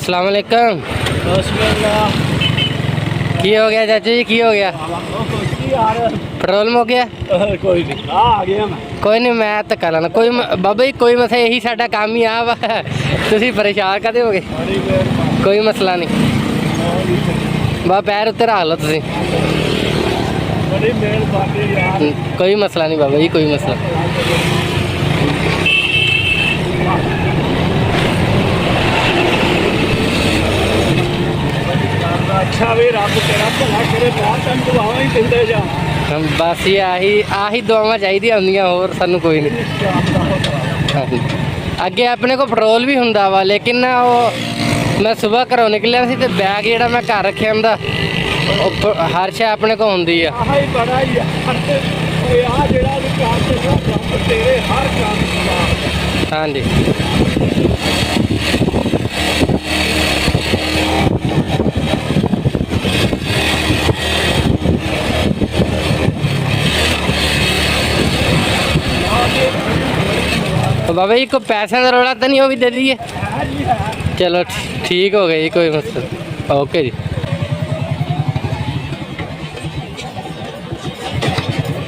अस्सलाम वालेकुम। की हो गया चाचा जी, की हो गया? पेट्रोल मुक गया? कोई नहीं आ गया मैं। कोई नहीं, मैं धक्का लाना कोई बाबा जी, कोई मसला यही साडा काम ही आ वा तुसीं परेशान कदे हो गए? कोई मसला नहीं बा, पैर उत्ते रख लो तुसीं। बड़ी मेहरबानी यार। कोई मसला नहीं बाबा जी, कोई मसला। अच्छा भी रब तेरा भला करे, मैं तेन दुआवां ही दिंदे जा। बस ये आही दुआवां चाहिदियां हुंदियां, होर सानू कोई नहीं। ਹਾਂਜੀ। ਅੱਗੇ ਆਪਣੇ ਕੋਲ ਪੈਟਰੋਲ ਵੀ ਹੁੰਦਾ ਵਾ, ਲੇਕਿਨ ਨਾ ਉਹ ਮੈਂ ਸਵੇਰ ਘਰੋਂ ਨਿਕਲਿਆ ਸੀ ਤੇ ਬੈਗ ਜਿਹੜਾ ਮੈਂ ਘਰ ਰੱਖਿਆ ਹੁੰਦਾ, ਉਹ ਹਰ ਸ਼ੈ ਆਪਣੇ ਕੋਲ ਹੁੰਦੀ ਆ। ਆਹ ਹੀ ਬੜਾ ਹੀ ਓਏ ਆ ਜਿਹੜਾ ਵੀ ਕੰਮ ਤੇਰਾ ਕੰਮ ਤੇਰੇ ਹਰ ਕੰਮ ਦਾ। ਹਾਂਜੀ। बाबा जी को पैसे का रौला तो नहीं, वो भी दे दीजिए। चलो ठीक हो गया जी, कोई मसला। ओके जी।